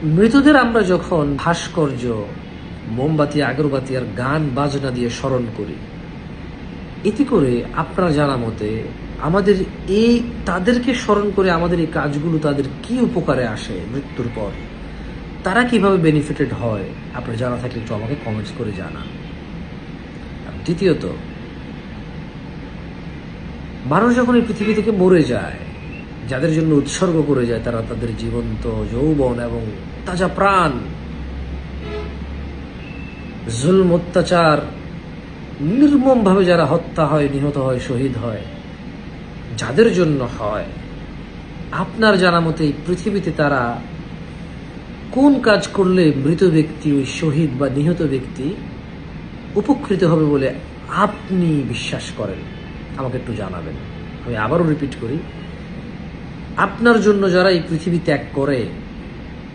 মৃতদের আমরা যখন ভাস্কর্য, মোমবাতি, আগরবাতি আর গান বাজনা দিয়ে স্মরণ করি, এতে করে আপনার জানা মতে আমাদের এই তাদেরকে স্মরণ করে আমাদের এই কাজগুলো তাদের কি উপকারে আসে মৃত্যুর পর, তারা কিভাবে বেনিফিটেড হয়, আপনার জানা থাকলে একটু আমাকে কমেন্টস করে জানান। দ্বিতীয়ত, মানুষ যখন এই পৃথিবী থেকে মরে যায়, যাদের জন্য উৎসর্গ করে যায়, তারা তাদের জীবন্ত যৌবন এবং তাজা প্রাণ জুলম, অত্যাচার, নির্মমভাবে যারা হত্যা হয়, নিহত হয়, শহীদ হয়, যাদের জন্য হয়, আপনার জানা মতে এই পৃথিবীতে তারা কোন কাজ করলে মৃত ব্যক্তি, ওই শহীদ বা নিহত ব্যক্তি উপকৃত হবে বলে আপনি বিশ্বাস করেন, আমাকে একটু জানাবেন। আমি আবারও রিপিট করি, আপনার জন্য যারা এই পৃথিবী ত্যাগ করে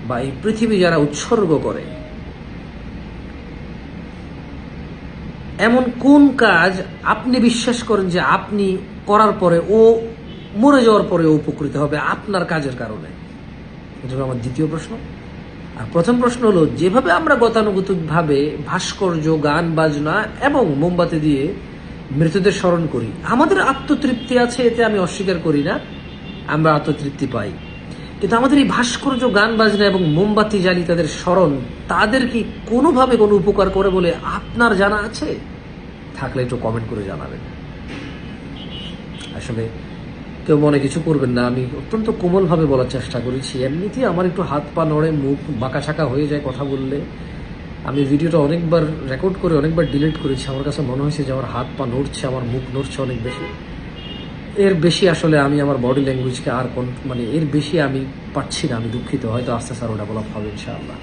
বা এই পৃথিবী যারা উৎসর্গ করে, এমন কোন কাজ আপনি বিশ্বাস করেন যে আপনি করার পরে ও মরে যাওয়ার পরে উপকৃত হবে আপনার কাজের কারণে? এটা হলো আমার দ্বিতীয় প্রশ্ন। আর প্রথম প্রশ্ন হলো, যেভাবে আমরা গতানুগতিকভাবে ভাস্কর্য, গান বাজনা এবং মোমবাতি দিয়ে মৃতদের স্মরণ করি, আমাদের আত্মতৃপ্তি আছে, এতে আমি অস্বীকার করি না, আমরা আত্মতৃপ্তি পাই। কিন্তু আমাদের এই ভাস্কর্য, গান বাজনা এবং মোমবাতি জ্বালিয়ে তাদের স্মরণ, তাদের কি কোনোভাবে কোনো উপকার করে বলে আপনার জানা আছে? থাকলে একটু কমেন্ট করে জানাবেন। আসলে কেউ মনে কিছু করবেন না, আমি অত্যন্ত কোমলভাবে বলার চেষ্টা করেছি। এমনিতেই আমার একটু হাত পা নড়ে, মুখ বাঁকাছাকা হয়ে যায় কথা বললে। আমি ভিডিওটা অনেকবার রেকর্ড করে অনেকবার ডিলিট করেছি। আমার কাছে মনে হয়েছে যে আমার হাত পা নড়ছে, আমার মুখ নড়ছে অনেক বেশি। এর বেশি আসলে আমি আমার বডি ল্যাঙ্গুয়েজকে আর এর বেশি আমি পাচ্ছি না। আমি দুঃখিত, হয়তো আস্তে আস্তে ওটা বলা হবে ইনশাআল্লাহ।